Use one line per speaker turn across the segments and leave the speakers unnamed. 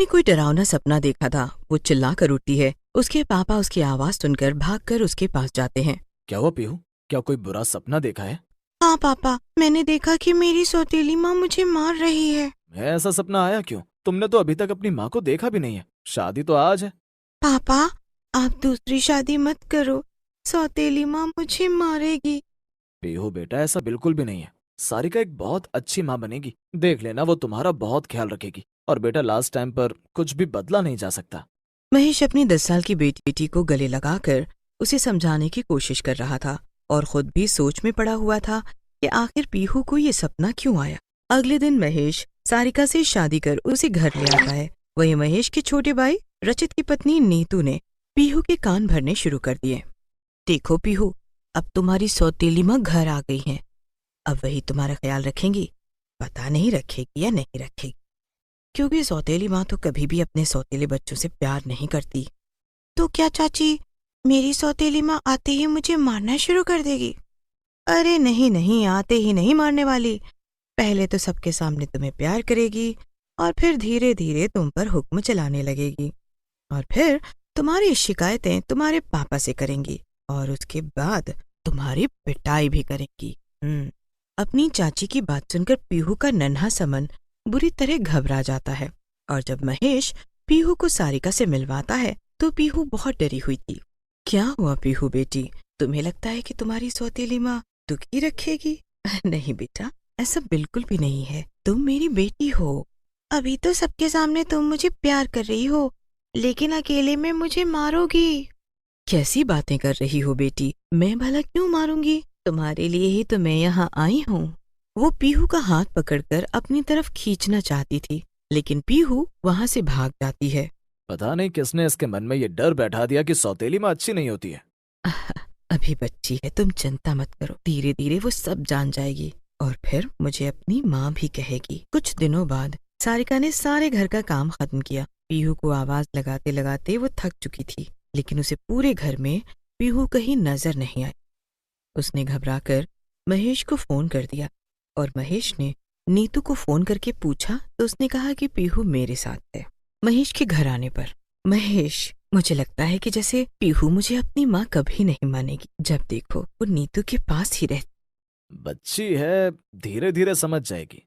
उसने कोई डरावना सपना देखा था। वो चिल्ला कर उठती है। उसके पापा उसकी आवाज सुनकर भागकर उसके पास जाते हैं।
क्या हुआ पीहू? क्या कोई बुरा सपना देखा है?
हाँ पापा, मैंने देखा कि मेरी सौतेली माँ मुझे मार रही है।
ऐसा सपना आया क्यों? तुमने तो अभी तक अपनी माँ को देखा भी नहीं है। शादी तो आज है।
पापा, आप दूसरी शादी मत करो, सौतेली माँ मुझे मारेगी।
पीहू बेटा, ऐसा बिल्कुल भी नहीं है। सारिका एक बहुत अच्छी माँ बनेगी। देख लेना, वो तुम्हारा बहुत ख्याल रखेगी। और बेटा, लास्ट टाइम पर कुछ भी बदला नहीं जा सकता।
महेश अपनी 10 साल की बेटी को गले लगाकर उसे समझाने की कोशिश कर रहा था और खुद भी सोच में पड़ा हुआ था कि आखिर पीहू को ये सपना क्यों आया। अगले दिन महेश सारिका से शादी कर उसे घर ले आता है। वहीं महेश के छोटे भाई रचित की पत्नी नीतू ने पीहू के कान भरने शुरू कर दिए। देखो पीहू, अब तुम्हारी सौतेली माँ घर आ गई है। अब वही तुम्हारा ख्याल रखेंगी। पता नहीं रखेगी या नहीं रखेगी, क्योंकि सौतेली माँ तो कभी भी अपने सौतेले बच्चों से प्यार नहीं करती।
तो क्या चाची, मेरी सौतेली माँ आते ही मुझे मारना शुरू कर देगी?
अरे नहीं नहीं, आते ही नहीं मारने वाली। पहले तो सबके सामने तुम्हें प्यार करेगी और फिर धीरे धीरे तुम पर हुक्म चलाने लगेगी और फिर तुम्हारी शिकायतें तुम्हारे पापा से करेंगी और उसके बाद तुम्हारी पिटाई भी करेंगी। अपनी चाची की बात सुनकर पीहू का नन्हा सा मन बुरी तरह घबरा जाता है और जब महेश पीहू को सारिका से मिलवाता है तो पीहू बहुत डरी हुई थी। क्या हुआ पीहू बेटी, तुम्हें लगता है कि तुम्हारी सौतेली माँ दुखी रखेगी? नहीं बेटा, ऐसा बिल्कुल भी नहीं है। तुम मेरी बेटी हो।
अभी तो सबके सामने तुम मुझे प्यार कर रही हो, लेकिन अकेले में मुझे मारोगी।
कैसी बातें कर रही हो बेटी? मैं भला क्यों मारूंगी? तुम्हारे लिए ही तो मैं यहाँ आई हूँ। वो पीहू का हाथ पकड़कर अपनी तरफ खींचना चाहती थी, लेकिन पीहू वहाँ से भाग जाती है।
पता नहीं किसने इसके मन में ये डर बैठा दिया कि सौतेली माँ अच्छी नहीं होती है।
अभी बच्ची है, तुम चिंता मत करो। धीरे धीरे वो सब जान जाएगी और फिर मुझे अपनी माँ भी कहेगी। कुछ दिनों बाद सारिका ने सारे घर का काम खत्म किया। पीहू को आवाज लगाते लगाते वो थक चुकी थी, लेकिन उसे पूरे घर में पीहू कहीं नजर नहीं आई। उसने घबराकर महेश को फोन कर दिया और महेश ने नीतू को फोन करके पूछा तो उसने कहा कि पीहू मेरे साथ है। महेश के घर आने पर, महेश, मुझे लगता है कि जैसे पीहू मुझे अपनी माँ कभी नहीं मानेगी। जब देखो वो नीतू के पास ही रहती।
बच्ची है, धीरे धीरे समझ जाएगी।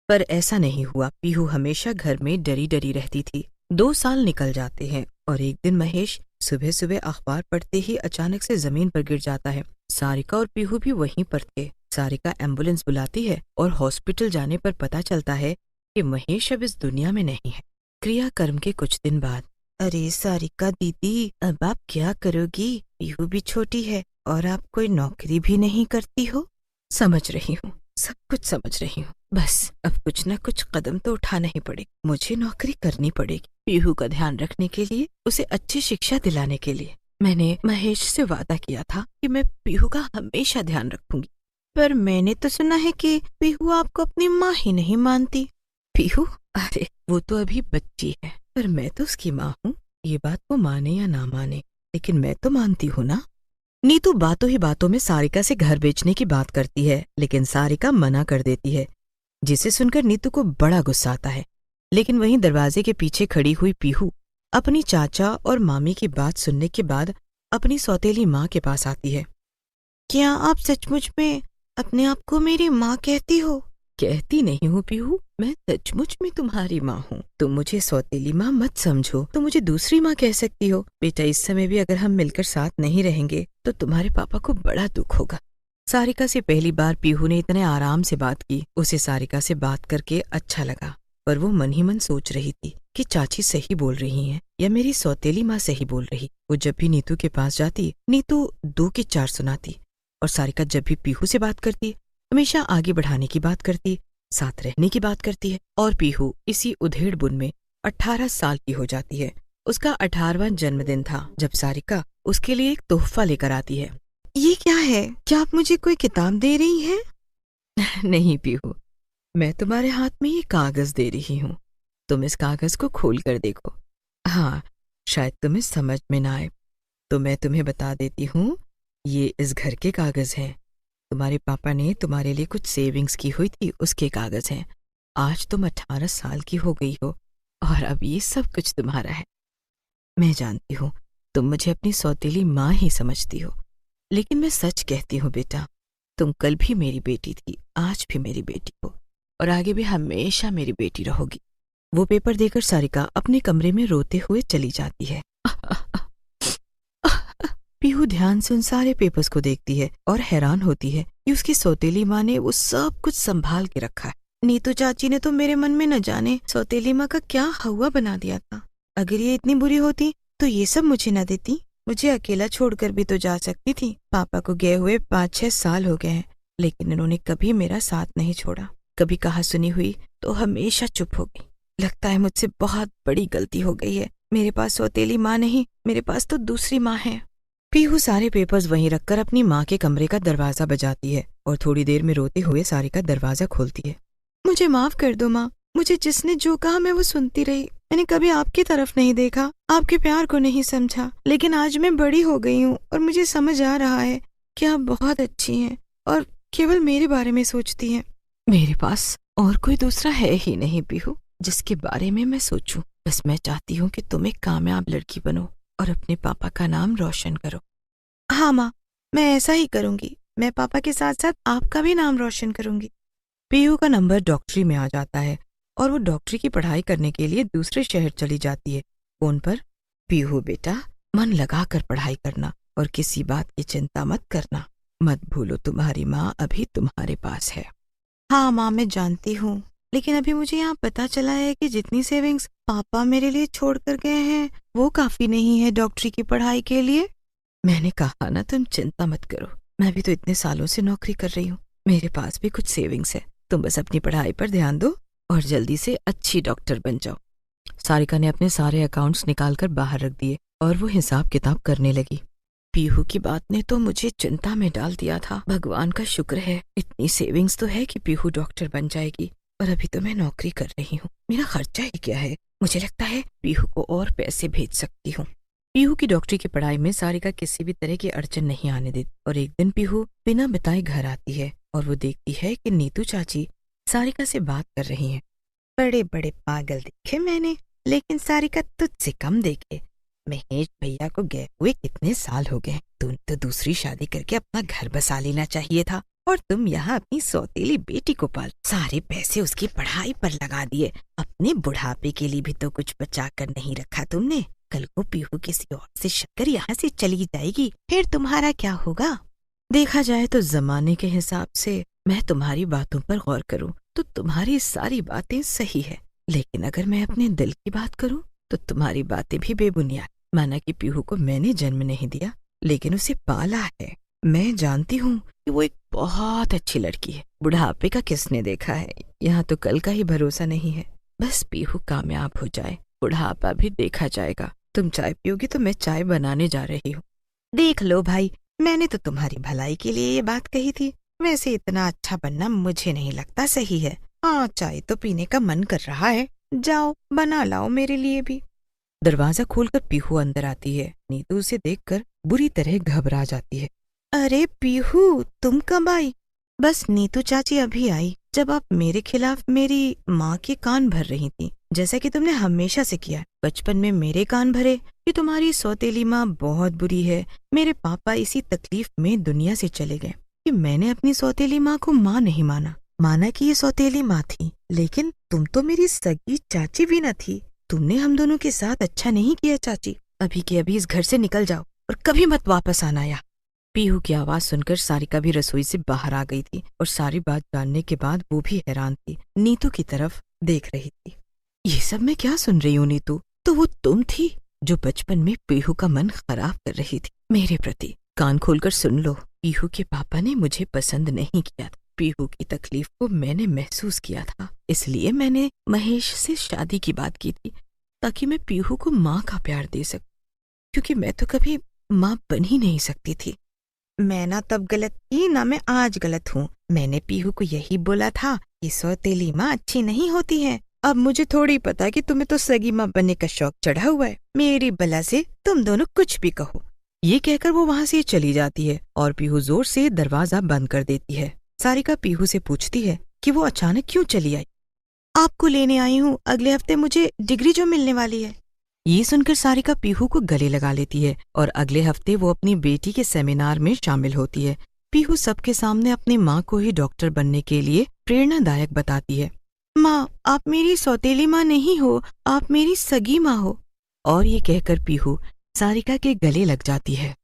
पर ऐसा नहीं हुआ। पीहू हमेशा घर में डरी डरी रहती थी। 2 साल निकल जाते हैं और एक दिन महेश सुबह सुबह अखबार पढ़ते ही अचानक से जमीन पर गिर जाता है। सारिका और पीहू भी वहीं पर थे। सारिका एम्बुलेंस बुलाती है और हॉस्पिटल जाने पर पता चलता है कि महेश अब इस दुनिया में नहीं है। क्रियाकर्म के कुछ दिन बाद,
अरे सारिका दीदी, अब आप क्या करोगी? पीहू भी छोटी है और आप कोई नौकरी भी नहीं करती हो।
समझ रही हूँ, सब कुछ समझ रही हूँ। बस अब कुछ न कुछ कदम तो उठाना ही पड़ेगा। मुझे नौकरी करनी पड़ेगी, पीहू का ध्यान रखने के लिए, उसे अच्छी शिक्षा दिलाने के लिए। मैंने महेश से वादा किया था कि मैं पीहू का हमेशा ध्यान रखूंगी।
पर मैंने तो सुना है कि पीहू आपको अपनी माँ ही नहीं मानती।
पीहू? अरे वो तो अभी बच्ची है, पर मैं तो उसकी माँ हूँ। ये बात वो माने या ना माने, लेकिन मैं तो मानती हूँ ना। नीतू बातों ही बातों में सारिका से घर बेचने की बात करती है, लेकिन सारिका मना कर देती है, जिसे सुनकर नीतू को बड़ा गुस्सा आता है। लेकिन वहीं दरवाजे के पीछे खड़ी हुई पीहू अपनी चाचा और मामी की बात सुनने के बाद अपनी सौतेली माँ के पास आती है।
क्या आप सचमुच में अपने आप को मेरी माँ कहती हो?
कहती नहीं हूँ पीहू, मैं सचमुच में तुम्हारी माँ हूँ। तुम मुझे सौतेली माँ मत समझो, तो मुझे दूसरी माँ कह सकती हो। बेटा, इस समय भी अगर हम मिलकर साथ नहीं रहेंगे तो तुम्हारे पापा को बड़ा दुख होगा। सारिका से पहली बार पीहू ने इतने आराम से बात की। उसे सारिका से बात करके अच्छा लगा, पर वो मन ही मन सोच रही थी कि चाची सही बोल रही हैं या मेरी सौतेली माँ सही बोल रही। वो जब भी नीतू के पास जाती, नीतू 2 की 4 सुनाती और सारिका जब भी पीहू से बात करती हमेशा आगे बढ़ाने की बात करती, साथ रहने की बात करती है। और पीहू इसी उधेड़ बुन में 18 साल की हो जाती है। उसका 18वां जन्मदिन था जब सारिका उसके लिए एक तोहफा लेकर आती है।
ये क्या है? क्या आप मुझे कोई किताब दे रही हैं?
नहीं पीहू, मैं तुम्हारे हाथ में ये कागज दे रही हूँ। तुम इस कागज को खोल कर देखो। हाँ, शायद तुम्हें समझ में ना आए तो मैं तुम्हें बता देती हूँ, ये इस घर के कागज हैं। तुम्हारे पापा ने तुम्हारे लिए कुछ सेविंग्स की हुई थी, उसके कागज हैं। आज तुम 18 साल की हो गई हो, और अब ये सब कुछ तुम्हारा है। मैं जानती हूँ तुम मुझे अपनी सौतेली माँ ही समझती हो, लेकिन मैं सच कहती हूँ बेटा, तुम कल भी मेरी बेटी थी, आज भी मेरी बेटी हो और आगे भी हमेशा मेरी बेटी रहोगी। वो पेपर देकर सारिका अपने कमरे में रोते हुए चली जाती है। पीहू ध्यान से उन सारे पेपर्स को देखती है और हैरान होती है कि उसकी सौतेली माँ ने वो सब कुछ संभाल के रखा है। नीतू चाची ने तो मेरे मन में न जाने सौतेली माँ का क्या हवा बना दिया था। अगर ये इतनी बुरी होती तो ये सब मुझे न देती। मुझे अकेला छोड़कर भी तो जा सकती थी। पापा को गए हुए 5-6 साल हो गए हैं, लेकिन इन्होंने कभी मेरा साथ नहीं छोड़ा। कभी कहा सुनी हुई तो हमेशा चुप हो गई। लगता है मुझसे बहुत बड़ी गलती हो गई है। मेरे पास सौतेली माँ नहीं, मेरे पास तो दूसरी माँ है। पीहू सारे पेपर्स वहीं रखकर अपनी माँ के कमरे का दरवाजा बजाती है और थोड़ी देर में रोते हुए सारिका दरवाजा खोलती है। मुझे माफ कर दो माँ, मुझे जिसने जो कहा मैं वो सुनती रही। मैंने कभी आपकी तरफ नहीं देखा, आपके प्यार को नहीं समझा, लेकिन आज मैं बड़ी हो गई हूँ और मुझे समझ आ रहा है कि आप बहुत अच्छी हैं और केवल मेरे बारे में सोचती हैं। मेरे पास और कोई दूसरा है ही नहीं पीहू जिसके बारे में मैं सोचूं। बस मैं चाहती हूँ कि तुम एक कामयाब लड़की बनो और अपने पापा का नाम रोशन करो। हाँ माँ, मैं ऐसा ही करूंगी। मैं पापा के साथ साथ आपका भी नाम रोशन करूंगी। पीहू का नंबर डॉक्टरी में आ जाता है और वो डॉक्टरी की पढ़ाई करने के लिए दूसरे शहर चली जाती है। फोन पर, पीहू बेटा, मन लगाकर पढ़ाई करना और किसी बात की चिंता मत करना। मत भूलो तुम्हारी माँ अभी तुम्हारे पास है। हाँ माँ, मैं जानती हूँ, लेकिन अभी मुझे यहाँ पता चला है कि जितनी सेविंग्स पापा मेरे लिए छोड़ कर गए हैं वो काफी नहीं है डॉक्टरी की पढ़ाई के लिए। मैंने कहा ना, तुम चिंता मत करो, मैं भी तो इतने सालों से नौकरी कर रही हूँ, मेरे पास भी कुछ सेविंग्स है। तुम बस अपनी पढ़ाई पर ध्यान दो और जल्दी से अच्छी डॉक्टर बन जाओ। सारिका ने अपने सारे अकाउंट्स निकालकर बाहर रख दिए और वो हिसाब किताब करने लगी। पीहू की बात ने तो मुझे चिंता में डाल दिया था। भगवान का शुक्र है इतनी सेविंग्स तो है कि पीहू डॉक्टर बन जाएगी, और अभी तो मैं नौकरी कर रही हूँ। मेरा खर्चा ही क्या है, मुझे लगता है पीहू को और पैसे भेज सकती हूँ। पीहू की डॉक्टरी की पढ़ाई में सारिका किसी भी तरह की अड़चन नहीं आने देती और एक दिन पीहू बिना बताए घर आती है और वो देखती है कि नीतू चाची सारिका से बात कर रही हैं। बड़े बड़े पागल देखे मैंने, लेकिन सारिका तुझसे कम देखे। महेश भैया को गए हुए कितने साल हो गए, तुम तो दूसरी शादी करके अपना घर बसा लेना चाहिए था, और तुम यहाँ अपनी सौतेली बेटी को पाल सारे पैसे उसकी पढ़ाई पर लगा दिए। अपने बुढ़ापे के लिए भी तो कुछ बचा कर नहीं रखा तुमने। कल को पीहू किसी और से शक्कर यहाँ से चली जाएगी, फिर तुम्हारा क्या होगा? देखा जाए तो जमाने के हिसाब से मैं तुम्हारी बातों पर गौर करूं तो तुम्हारी सारी बातें सही है, लेकिन अगर मैं अपने दिल की बात करूं तो तुम्हारी बातें भी बेबुनियाद। माना कि पीहू को मैंने जन्म नहीं दिया, लेकिन उसे पाला है। मैं जानती हूँ कि वो एक बहुत अच्छी लड़की है। बुढ़ापे का किसने देखा है, यहाँ तो कल का ही भरोसा नहीं है। बस पीहू कामयाब हो जाए, बुढ़ापा भी देखा जाएगा। तुम चाय पियोगी तो मैं चाय बनाने जा रही हूँ। देख लो भाई, मैंने तो तुम्हारी भलाई के लिए ये बात कही थी। वैसे इतना अच्छा बनना मुझे नहीं लगता सही है। हाँ, चाय तो पीने का मन कर रहा है, जाओ बना लाओ मेरे लिए भी। दरवाजा खोलकर पीहू अंदर आती है। नीतू उसे देखकर बुरी तरह घबरा जाती है। अरे पीहू, तुम कब आई? बस नीतू चाची अभी आई, जब आप मेरे खिलाफ मेरी माँ के कान भर रही थी, जैसा कि तुमने हमेशा से किया। बचपन में मेरे कान भरे कि तुम्हारी सौतेली माँ बहुत बुरी है। मेरे पापा इसी तकलीफ में दुनिया से चले गए कि मैंने अपनी सौतेली माँ को माँ नहीं माना। माना कि ये सौतेली माँ थी, लेकिन तुम तो मेरी सगी चाची भी न थी। तुमने हम दोनों के साथ अच्छा नहीं किया चाची। अभी के अभी इस घर से निकल जाओ और कभी मत वापस आना यहाँ। पीहू की आवाज सुनकर सारिका भी रसोई से बाहर आ गई थी और सारी बात जानने के बाद वो भी हैरान थी। नीतू की तरफ देख रही थी। ये सब मैं क्या सुन रही हूँ नीतू? तो वो तुम थी जो बचपन में पीहू का मन खराब कर रही थी मेरे प्रति। कान खोलकर सुन लो, पीहू के पापा ने मुझे पसंद नहीं किया था। पीहू की तकलीफ को मैंने महसूस किया था, इसलिए मैंने महेश से शादी की बात की थी ताकि मैं पीहू को माँ का प्यार दे सकूं, क्योंकि मैं तो कभी माँ बन ही नहीं सकती थी। मैं ना तब गलत थी ना मैं आज गलत हूँ। मैंने पीहू को यही बोला था कि सौतेली माँ अच्छी नहीं होती है। अब मुझे थोड़ी पता कि तुम्हें तो सगी माँ बनने का शौक चढ़ा हुआ है। मेरी बला से तुम दोनों कुछ भी कहो। ये कहकर वो वहाँ से चली जाती है और पीहू जोर से दरवाजा बंद कर देती है। सारिका पीहू से पूछती है कि वो अचानक क्यों चली आई।
आपको लेने आई हूँ। अगले हफ्ते मुझे डिग्री जो मिलने वाली है।
ये सुनकर सारिका पीहू को गले लगा लेती है और अगले हफ्ते वो अपनी बेटी के सेमिनार में शामिल होती है। पीहू सबके सामने अपनी माँ को ही डॉक्टर बनने के लिए प्रेरणादायक बताती है।
माँ, आप मेरी सौतेली माँ नहीं हो, आप मेरी सगी माँ हो।
और ये कहकर पीहू सारिका के गले लग जाती है।